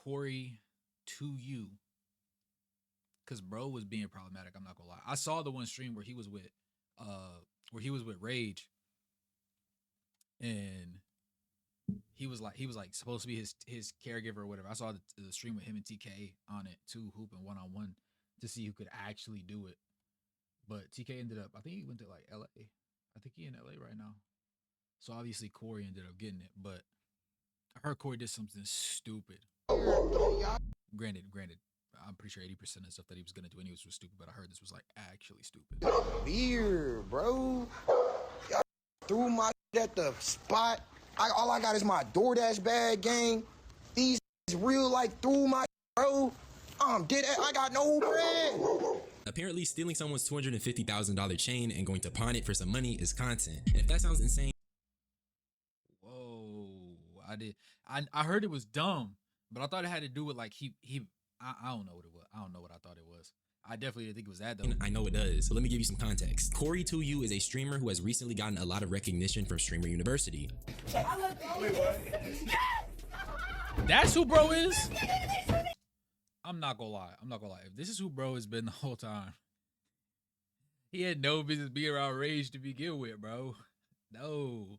Corey2U. Cause bro was being problematic. I'm not gonna lie. I saw the one stream where he was with Rage, and he was like supposed to be his caregiver or whatever. I saw the stream with him and TK on it too, hooping 1-on-1 to see who could actually do it. But TK ended up, I think he went to like LA. I think he in LA right now. So obviously Corey ended up getting it, but I heard Corey did something stupid. Granted, I'm pretty sure 80% of the stuff that he was gonna do anyways was stupid, but I heard this was like actually stupid. Weird, bro. Y'all threw my at the spot. All I got is my DoorDash bag gang. These real like threw my bro. I got no bread. Apparently, stealing someone's $250,000 chain and going to pawn it for some money is content. And if that sounds insane, whoa, I heard it was dumb, but I thought it had to do with like I don't know what it was. I don't know what I thought it was. I definitely didn't think it was that though. I know it does. So let me give you some context. Corey2U is a streamer who has recently gotten a lot of recognition from Streamer University. That's who bro is? I'm not gonna lie. If this is who bro has been the whole time, he had no business being around Rage to begin with, bro. No.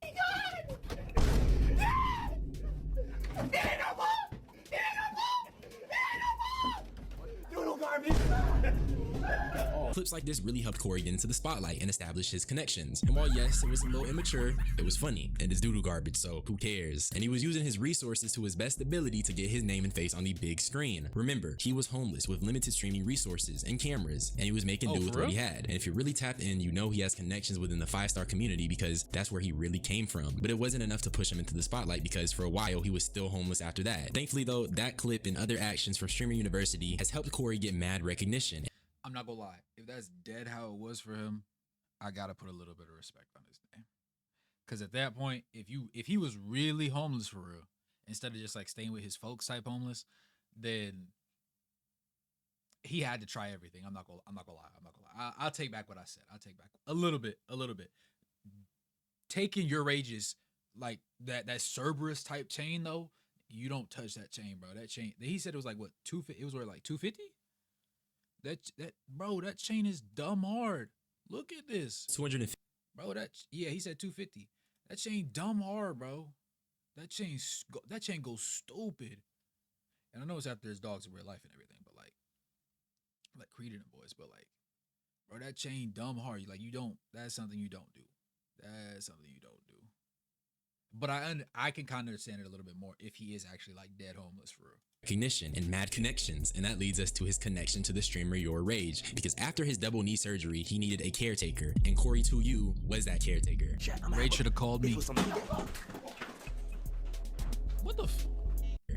Clips like this really helped Corey get into the spotlight and establish his connections. And while yes, it was a little immature, it was funny and it's doodle garbage, so who cares? And he was using his resources to his best ability to get his name and face on the big screen. Remember, he was homeless with limited streaming resources and cameras, and he was making do with what he had. And if you're really tapped in, you know he has connections within the 5-star community because that's where he really came from. But it wasn't enough to push him into the spotlight because for a while he was still homeless after that. Thankfully though, that clip and other actions from Streamer University has helped Corey get mad recognition. I'm not gonna lie. If that's dead how it was for him, I gotta put a little bit of respect on his name. Cause at that point, if he was really homeless for real, instead of just like staying with his folks type homeless, then he had to try everything. I'm not gonna lie. I'll take back what I said. I'll take back a little bit. Taking YourRage's like that Cerberus type chain though, you don't touch that chain, bro. That chain. He said it was like what 250. It was worth like 250. That chain is dumb hard. Look at this. 250. Bro, he said 250. That chain dumb hard, bro. That chain goes stupid. And I know it's after his dogs in real life and everything, but like Creed and the boys, but like, bro, that chain dumb hard. That's something you don't do. That's something you don't do. But I can kind of understand it a little bit more if he is actually like dead homeless for real. Recognition and mad connections, and that leads us to his connection to the streamer YourRage, because after his double knee surgery he needed a caretaker, and Corey2U was that caretaker. Rage should have called me. What the f?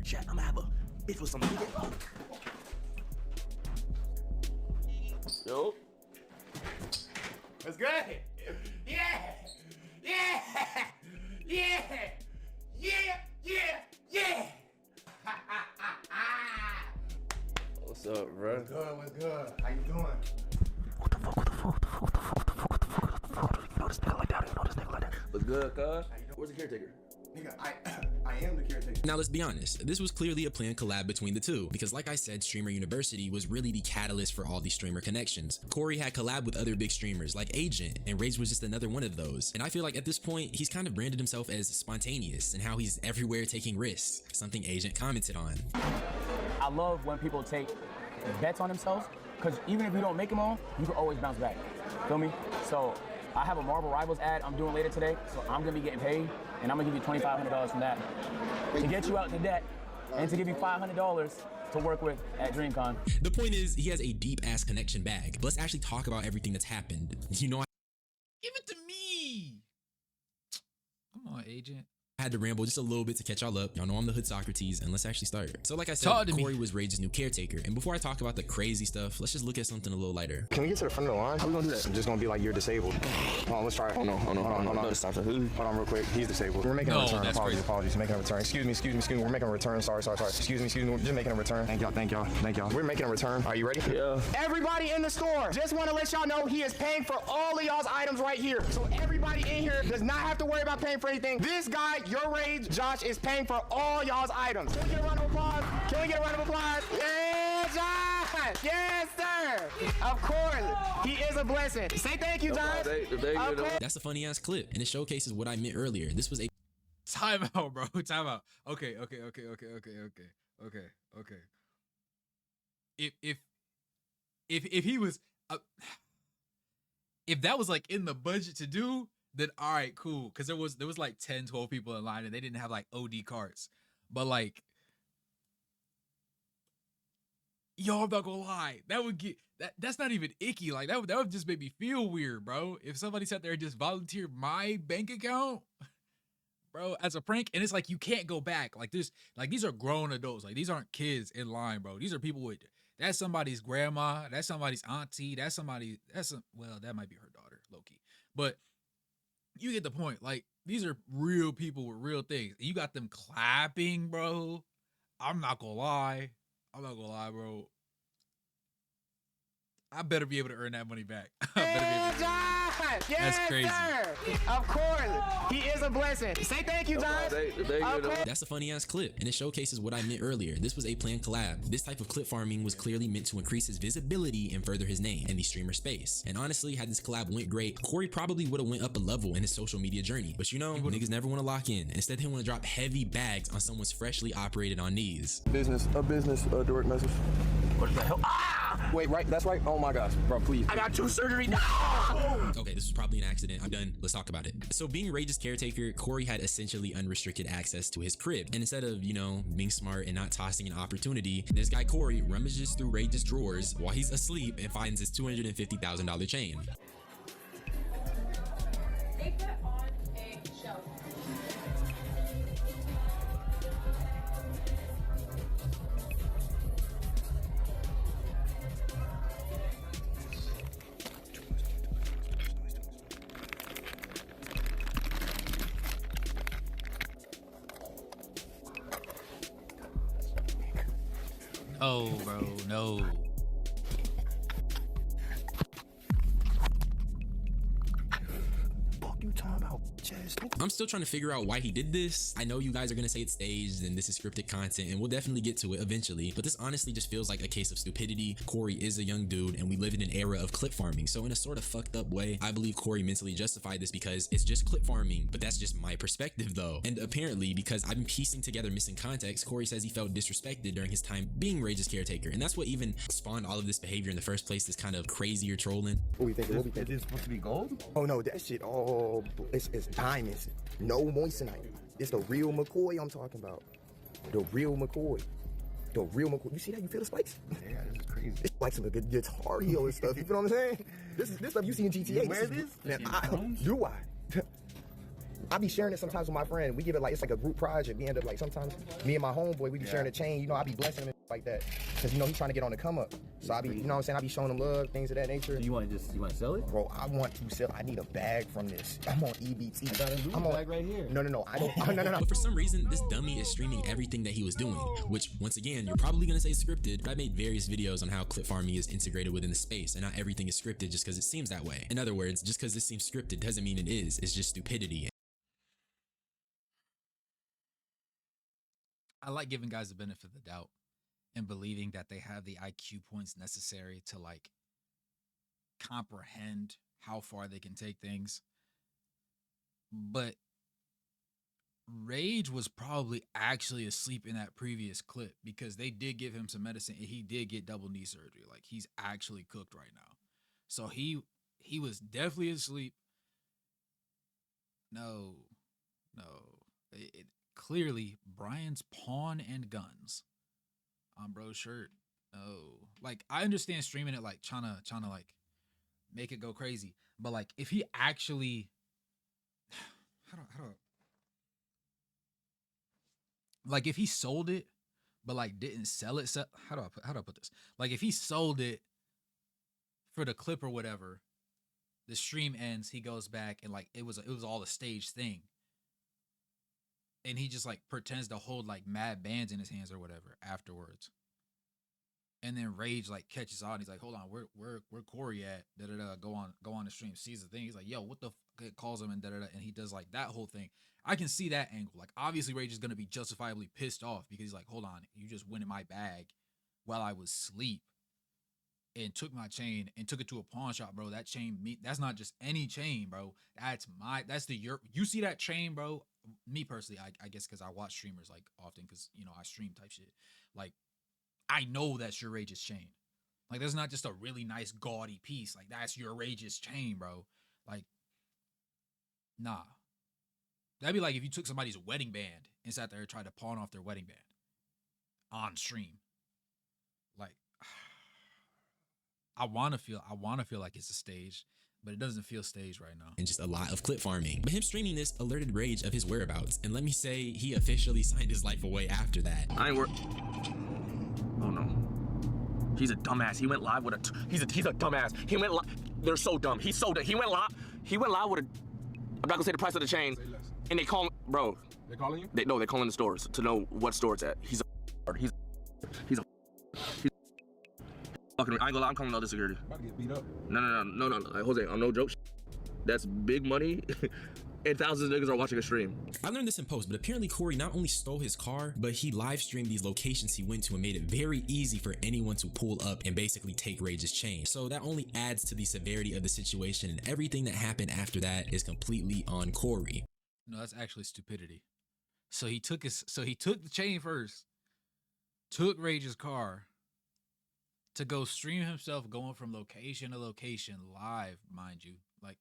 Chat, I'm gonna have a bitch with some Yo. That's good. Yeah. What's up, bro? What's good? How you doing? What the fuck? You know this nigga like that. What's good, cuz? Where's the caretaker? Nigga, I am the caretaker. Now let's be honest, this was clearly a planned collab between the two, because like I said, Streamer University was really the catalyst for all these streamer connections. Corey had collabed with other big streamers like Agent, and Rage was just another one of those. And I feel like at this point, he's kind of branded himself as spontaneous and how he's everywhere taking risks, something Agent commented on. I love when people take bets on themselves, because even if you don't make them all, you can always bounce back. Feel me? So I have a Marvel Rivals ad I'm doing later today, so I'm gonna be getting paid, and I'm gonna give you $2,500 from that to get you out the debt, and to give you $500 to work with at DreamCon. The point is, he has a deep-ass connection bag. But let's actually talk about everything that's happened. You know, give it to me. Come on, Agent. I had to ramble just a little bit to catch y'all up. Y'all know I'm the Hood Socrates, and let's actually start. So like I said, Corey was Rage's new caretaker. And before I talk about the crazy stuff, let's just look at something a little lighter. Can we get to the front of the line? How we gonna do that? I'm just gonna be like, you're disabled. Hold on, let's try it. Hold on. Hold on real quick. He's disabled. We're making a return. Apologies. Making a return. Excuse me. We're making a return. Sorry. Excuse me. We're just making a return. Thank y'all. We're making a return. Are you ready? Yeah. Everybody in the store, just want to let y'all know he is paying for all of y'all's items right here. So everybody in here does not have to worry about paying for anything. This guy, YourRage, Josh is paying for all y'all's items. Can we get a round of applause? Can we get a round of applause? Yeah, Josh! Yes, sir! Of course. He is a blessing. Say thank you, Josh. That's a funny ass clip, and it showcases what I meant earlier. This was a Time out, bro. Time out. Okay. If he was, if that was like in the budget to do, then all right, cool. Because there was like 10, 12 people in line and they didn't have like OD carts. But like, yo, I'm not gonna lie, that would get that's not even icky. Like that would just make me feel weird, bro. If somebody sat there and just volunteered my bank account, bro, as a prank, and it's like you can't go back. Like this, like these are grown adults. Like these aren't kids in line, bro. These are people with, that's somebody's grandma, that's somebody's auntie, that might be her daughter, low-key. But you get the point. Like these are real people with real things. You got them clapping, bro. I'm not gonna lie, bro. I better be able to earn that money back. I better be able to Yes, That's crazy. Sir. Of course. He is a blessing. Say thank you, Josh. That's a funny ass clip, and it showcases what I meant earlier. This was a planned collab. This type of clip farming was clearly meant to increase his visibility and further his name in the streamer space. And honestly, had this collab went great, Corey probably would have went up a level in his social media journey. But you know, niggas never want to lock in. Instead, they want to drop heavy bags on someone's freshly operated on knees. Business, direct message. What the hell? Ah! Wait, right? That's right. Oh my gosh, bro, please. I got 2 surgery now. Okay, this was probably an accident. I'm done. Let's talk about it. So being Rage's caretaker, Corey had essentially unrestricted access to his crib. And instead of, you know, being smart and not tossing an opportunity, this guy Corey rummages through Rage's drawers while he's asleep and finds his $250,000 chain. Take that on a shelf. Oh, bro, no. Fuck you talking about, Jazz? I'm still trying to figure out why he did this. I know you guys are gonna say it's staged and this is scripted content, and we'll definitely get to it eventually, but this honestly just feels like a case of stupidity. Corey is a young dude and we live in an era of clip farming, so in a sort of fucked up way, I believe Corey mentally justified this because it's just clip farming, but that's just my perspective though. And apparently, because I've been piecing together missing context, Corey says he felt disrespected during his time being Rage's caretaker, and that's what even spawned all of this behavior in the first place, this kind of crazier trolling. What we think? Is this supposed to be gold? Oh no, that shit. Oh, it's diamonds. No moissanite. It's the real McCoy I'm talking about. The real McCoy. The real McCoy. You see that? You feel the spikes? Yeah, this is crazy. It's like some good Guitar Hero and stuff. You feel what I'm saying? This stuff you see in GTA. You wear this? Do I? I be sharing it sometimes with my friend. We give it like, it's like a group project. We end up like, sometimes me and my homeboy, we be sharing a chain. You know, I be blessing him and like that. Cause you know, he's trying to get on the come up. So I be, you know what I'm saying? I be showing him love, things of that nature. You want to sell it? Bro, I want to sell. I need a bag from this. I'm on EBT. I got a blue bag right here. No. I don't. No. But for some reason, this dummy is streaming everything that he was doing, which once again, you're probably gonna say scripted, but I made various videos on how clip farming is integrated within the space, and not everything is scripted just because it seems that way. In other words, just because this seems scripted doesn't mean it is. It's just stupidity. I like giving guys the benefit of the doubt and believing that they have the IQ points necessary to like comprehend how far they can take things. But Rage was probably actually asleep in that previous clip because they did give him some medicine and he did get double knee surgery. Like he's actually cooked right now. So he was definitely asleep. No. Clearly, Brian's pawn and guns on bro's shirt. No, like I understand streaming it, like trying to like make it go crazy, but like if he actually, how do like if he sold it, but like didn't sell it. How do I put this? Like if he sold it for the clip or whatever, the stream ends, he goes back and like it was all a staged thing. And he just like pretends to hold like mad bands in his hands or whatever afterwards. And then Rage like catches on. He's like, hold on, where Corey at? Go on the stream, sees the thing. He's like, yo, what the fuck? It calls him and and he does like that whole thing. I can see that angle. Like, obviously, Rage is gonna be justifiably pissed off because he's like, hold on, you just went in my bag while I was asleep and took my chain and took it to a pawn shop, bro. That chain, that's not just any chain, bro. You see that chain, bro? Me personally, I guess because I watch streamers like often because, you know, I stream type shit. Like, I know that's YourRage's chain. Like, that's not just a really nice gaudy piece. Like, that's YourRage's chain, bro. Like, nah. That'd be like if you took somebody's wedding band and sat there and tried to pawn off their wedding band on stream. Like, I want to feel like it's a stage, but it doesn't feel staged right now. And just a lot of clip farming. But him streaming this alerted Rage of his whereabouts. And let me say, he officially signed his life away after that. I ain't work. Oh no. He's a dumbass. He went live with a. He's a dumbass. He went live. They're so dumb. He's so dumb. He went live with a. I'm not gonna say the price of the chain. And they call, bro. They calling you? They're calling the stores to know what store it's at. He's fucking. I ain't gonna lie. I'm calling all the security. About to get beat up. No. Like, Jose, I'm no joke. That's big money. And thousands of niggas are watching a stream. I learned this in post, but apparently Corey not only stole his car, but he live streamed these locations he went to and made it very easy for anyone to pull up and basically take Rage's chain. So that only adds to the severity of the situation, and everything that happened after that is completely on Corey. No, that's actually stupidity. So he took the chain first, took Rage's car to go stream himself going from location to location live, mind you. Like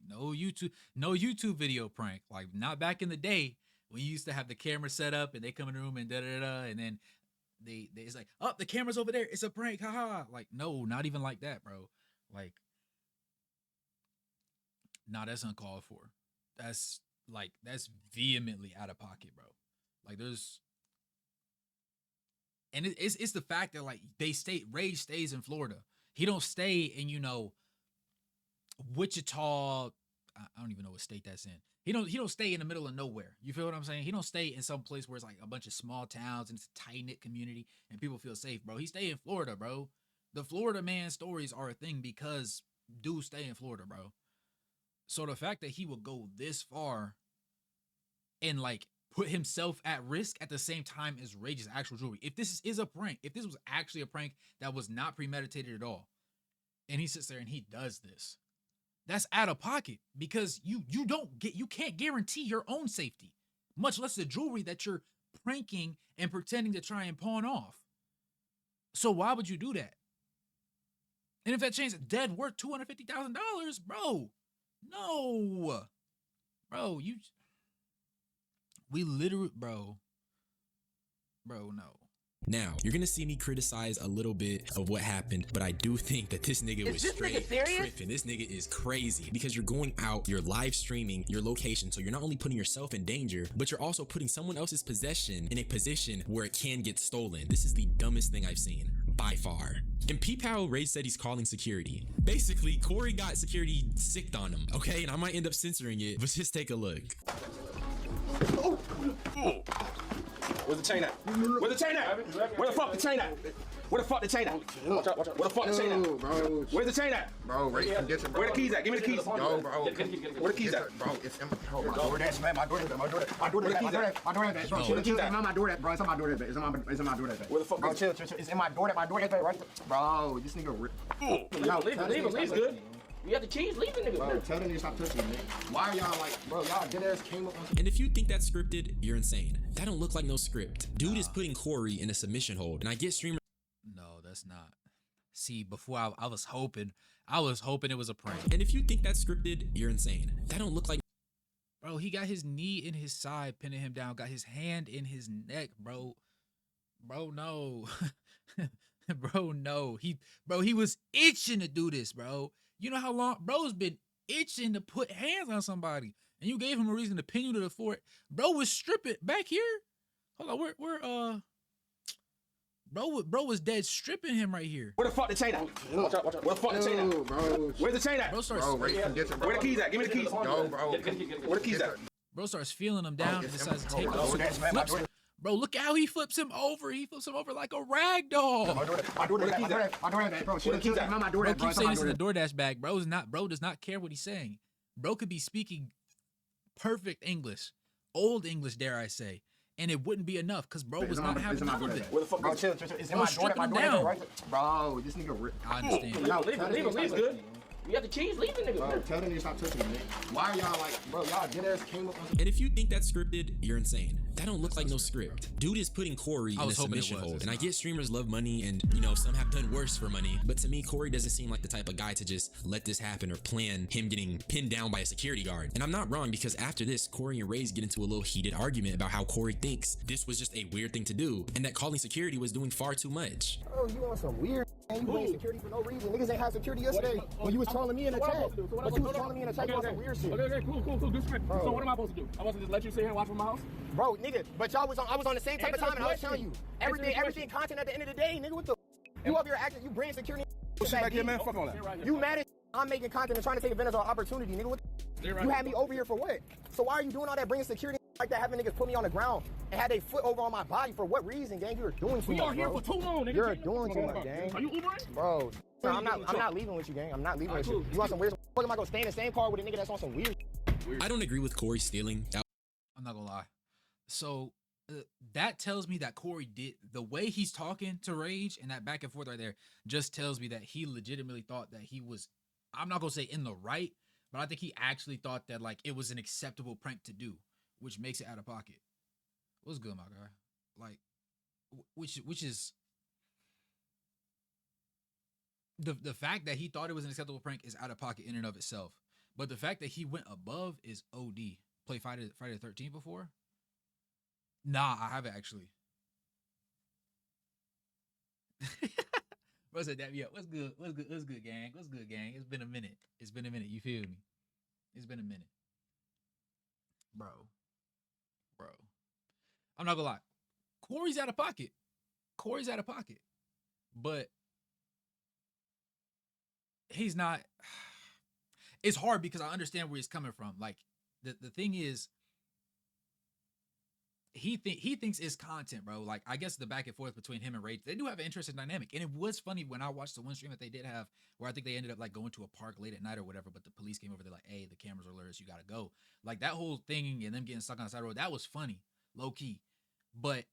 no YouTube video prank. Like, not back in the day when you used to have the camera set up and they come in the room and and then it's like, oh, the camera's over there, it's a prank, haha. Like, no, not even like that, bro. Like, nah, that's uncalled for. That's vehemently out of pocket, bro. Like, it's the fact that, like, Rage stays in Florida. He don't stay in, you know, Wichita. I don't even know what state that's in. He don't stay in the middle of nowhere. You feel what I'm saying? He don't stay in some place where it's like a bunch of small towns and it's a tight-knit community and people feel safe, bro. He stay in Florida, bro. The Florida man stories are a thing because dudes stay in Florida, bro. So the fact that he would go this far and, like, put himself at risk at the same time as Rage's actual jewelry. If this is a prank, if this was actually a prank that was not premeditated at all, and he sits there and he does this, that's out of pocket because you can't guarantee your own safety, much less the jewelry that you're pranking and pretending to try and pawn off. So why would you do that? And if that chain's dead worth $250,000, bro, no, bro, we literally, bro, no. Now, you're gonna see me criticize a little bit of what happened, but I do think that this nigga was straight tripping. This nigga is crazy because you're going out, you're live streaming your location, so you're not only putting yourself in danger, but you're also putting someone else's possession in a position where it can get stolen. This is the dumbest thing I've seen, by far. And peep how Rage said he's calling security. Basically, Corey got security sicked on him, okay? And I might end up censoring it, but just take a look. Where's the chain at? Where's the chain at? Where the fuck the chain at? Where the fuck the chain at? Watch out. Where the fuck the chain at? Bro. Where's the chain at? Bro, race condition, bro. Where the keys at? Give me the keys. Yo, bro. Where the keys at? Bro, it's in my door. That's man, my door. Bro, Chill. It's in my door. Bro, it's in my door. It's in my door. Where the fuck? Bro, chill. It's in my door. My door right there. Bro, this nigga. Leave it. Good. You got the keys, leave the nigga. Bro, tell them to stop touching me. Why are y'all like, bro, y'all dead ass came up on. And if you think that's scripted, you're insane. That don't look like no script. Dude is putting Corey in a submission hold. And I get streamers. No, that's not. See, before I was hoping it was a prank. And if you think that's scripted, you're insane. That don't look like. Bro, he got his knee in his side, pinning him down, got his hand in his neck, bro. Bro, no. Bro, no. He was itching to do this, bro. You know how long bro's been itching to put hands on somebody, and you gave him a reason to pin you to the floor. Bro was stripping back here. Hold on, bro was dead stripping him right here. Where the fuck the chain at? Watch out. Where the fuck the chain at? Bro. Where's the chain at? Bro starts. Race condition, bro. Where the keys at? Give me the keys. Yo, bro. Where the keys at? Bro starts feeling him down and decides to take bro, off. that's man, my door. Bro, look how he flips him over. He flips him over like a rag doll. My door. Bro, she the keys at my door. Bro keeps saying this in the DoorDash bag. Bro does not care what he's saying. Bro could be speaking perfect English, old English, dare I say, and it wouldn't be enough because bro was not having none of it. Where the fuck? Bro, chill. It's in my door. stripping My him door down. right there. Bro, this nigga rip. I understand. Leave him. He's good. You got the keys. Leave the nigga. Bro, tell them to stop touching me. Why are y'all like, bro, y'all dead ass came up on some... And if you think that's scripted, you're insane. That don't look like no script. Dude is putting Corey in a was hoping it submission was. hold. It's And I not. get streamers love money and, some have done worse for money. But to me, Corey doesn't seem like the type of guy to just let this happen or plan him getting pinned down by a security guard. And I'm not wrong because after this, Corey and Rage get into a little heated argument about how Corey thinks this was just a weird thing to do and that calling security was doing far too much. Oh, you want some weird... You blame security for no reason. Niggas ain't have security yesterday when you was trolling me in the chat. But you was trolling me in the chat about some weird shit. Okay, cool. Good script. So what am I supposed to do? I'm supposed to just let you sit here and watch from my house? Bro, nigga, but I was on the same type of time and I was telling you. Everything content at the end of the day, nigga, what the... You up here acting, you bring security... Shit back here, man. Fuck all that. You mad as I'm making content and trying to take advantage of opportunity, nigga. What the... You had me over here for what? So why are you doing all that, bringing security like that, having niggas put me on the ground and had their foot over on my body? For what reason, gang? You're doing too much, We are here bro. for too long, nigga. You're doing too much, gang. Are you Ubering? Bro, I'm not leaving with you, gang. I'm not leaving with you. You want some weird... Fuck, am I gonna stay in the same car with a nigga that's on some weird... I don't agree with Corey stealing. I'm not gonna lie. So that tells me that Corey did the way he's talking to Rage and that back and forth right there just tells me that he legitimately thought that he was, I'm not gonna say in the right, but I think he actually thought that like it was an acceptable prank to do, which makes it out of pocket. What's good, my guy? Like, which is the fact that he thought it was an acceptable prank is out of pocket in and of itself. But the fact that he went above is OD. Play Friday the 13th before? Nah, I haven't actually. Bro said that. Yeah, what's good, gang? What's good, gang? It's been a minute. You feel me? It's been a minute. Bro. I'm not gonna lie. Corey's out of pocket. But he's not. It's hard because I understand where he's coming from. Like, the thing is, he thinks it's content, bro. Like, I guess the back and forth between him and Rage, they do have an interesting dynamic. And it was funny when I watched the one stream that they did have, where I think they ended up like going to a park late at night or whatever, but the police came over, they're like, hey, the cameras are alerted, you gotta go. Like, that whole thing and them getting stuck on the side road, that was funny, low key. But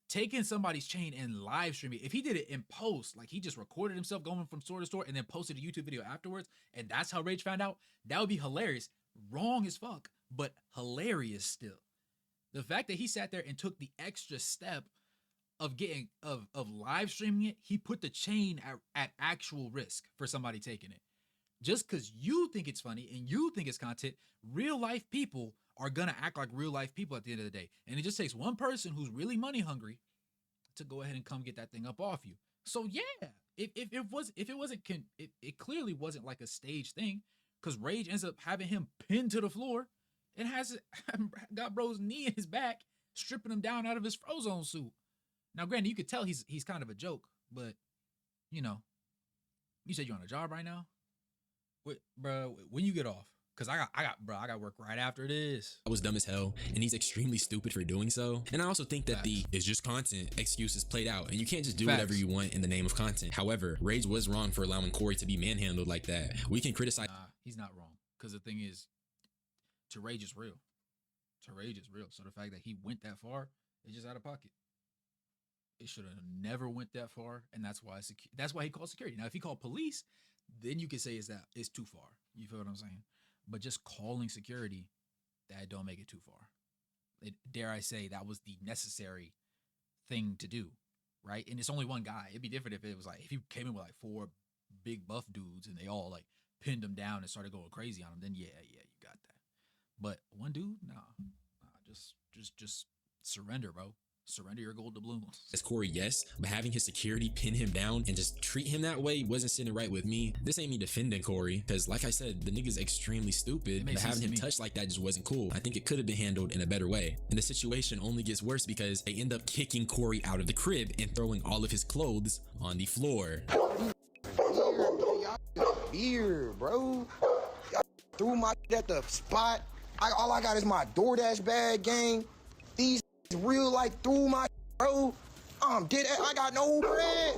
taking somebody's chain and live streaming, if he did it in post, like he just recorded himself going from store to store and then posted a YouTube video afterwards, and that's how Rage found out, that would be hilarious. Wrong as fuck, but hilarious still. The fact that he sat there and took the extra step of getting of live streaming it, he put the chain at actual risk for somebody taking it. Just because you think it's funny and you think it's content, real life people are gonna act like real life people at the end of the day. And it just takes one person who's really money hungry to go ahead and come get that thing up off you. So yeah, it clearly wasn't like a stage thing, because Rage ends up having him pinned to the floor and got bro's knee in his back, stripping him down out of his Frozone suit. Now, granted, you could tell he's kind of a joke, but you said you're on a job right now. Wait, bro, when you get off? Cause I got work right after this. I was dumb as hell, and he's extremely stupid for doing so. And I also think that the "it's just content" excuse is played out, and you can't just do whatever you want in the name of content. However, Rage was wrong for allowing Corey to be manhandled like that. We can criticize. He's not wrong, because the thing is, to Rage is real. So the fact that he went that far is just out of pocket. It should have never went that far, and that's why he called security. Now, if he called police, then you could say it's too far. You feel what I'm saying? But just calling security, that don't make it too far. Dare I say, that was the necessary thing to do, right? And it's only one guy. It'd be different if it was like, if he came in with like 4 big buff dudes and they all like pinned him down and started going crazy on him, then yeah, you got that. But one dude, nah, just surrender, bro. Surrender your gold doubloons. As Corey, yes, but having his security pin him down and just treat him that way wasn't sitting right with me. This ain't me defending Corey, because like I said, the nigga's extremely stupid, but having him touched like that just wasn't cool. I think it could have been handled in a better way. And the situation only gets worse because they end up kicking Corey out of the crib and throwing all of his clothes on the floor. Beer, bro. Y'all threw my at the spot. All I got is my DoorDash bag, gang. These real life threw my bro. I got no bread.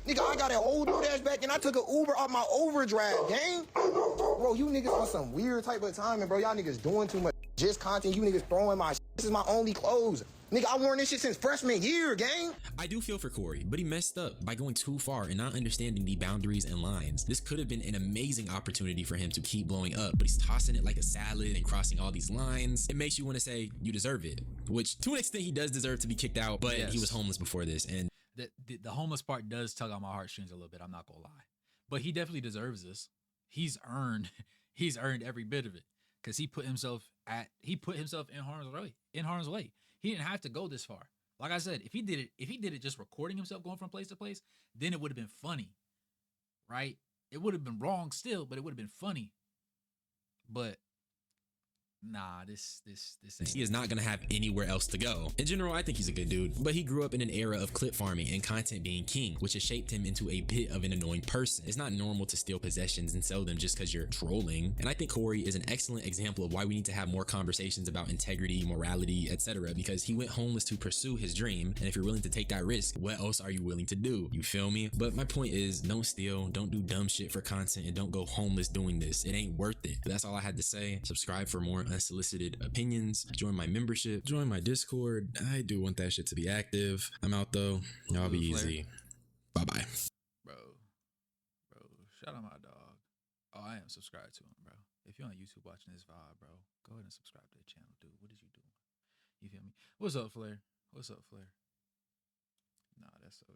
Nigga, I got a whole DoorDash bag and I took an Uber off my overdraft, gang. Bro, you niggas on some weird type of timing, bro. Y'all niggas doing too much. just content you niggas throwing my shit. This is my only clothes. Nigga, I worn this shit since freshman year, gang. I do feel for Corey, but he messed up by going too far and not understanding the boundaries and lines. This could have been an amazing opportunity for him to keep blowing up, but he's tossing it like a salad and crossing all these lines. It makes you want to say, you deserve it, which to an extent he does deserve to be kicked out, but he was homeless before this. And the homeless part does tug on my heartstrings a little bit, I'm not gonna lie. But he definitely deserves this. He's earned every bit of it. Because he put himself in harm's way. He didn't have to go this far. Like I said, if he did it just recording himself going from place to place, then it would have been funny. Right? It would have been wrong still, but it would have been funny. But nah, this ain't. He is not gonna have anywhere else to go. In general, I think he's a good dude, but he grew up in an era of clip farming and content being king, which has shaped him into a bit of an annoying person. It's not normal to steal possessions and sell them just because you're trolling. And I think Corey is an excellent example of why we need to have more conversations about integrity, morality, etc. because he went homeless to pursue his dream. And if you're willing to take that risk, what else are you willing to do? You feel me? But my point is, don't steal, don't do dumb shit for content, and don't go homeless doing this. It ain't worth it. But that's all I had to say. Subscribe for more unsolicited opinions, join my membership, join my Discord. I do want that shit to be active. I'm out though. Y'all be easy. Bye-bye. Bro, shout out my dog. Oh, I am subscribed to him, bro. If you're on YouTube watching this vibe, bro, go ahead and subscribe to the channel, dude. What is you doing? You feel me? What's up, Flair? Nah, that's so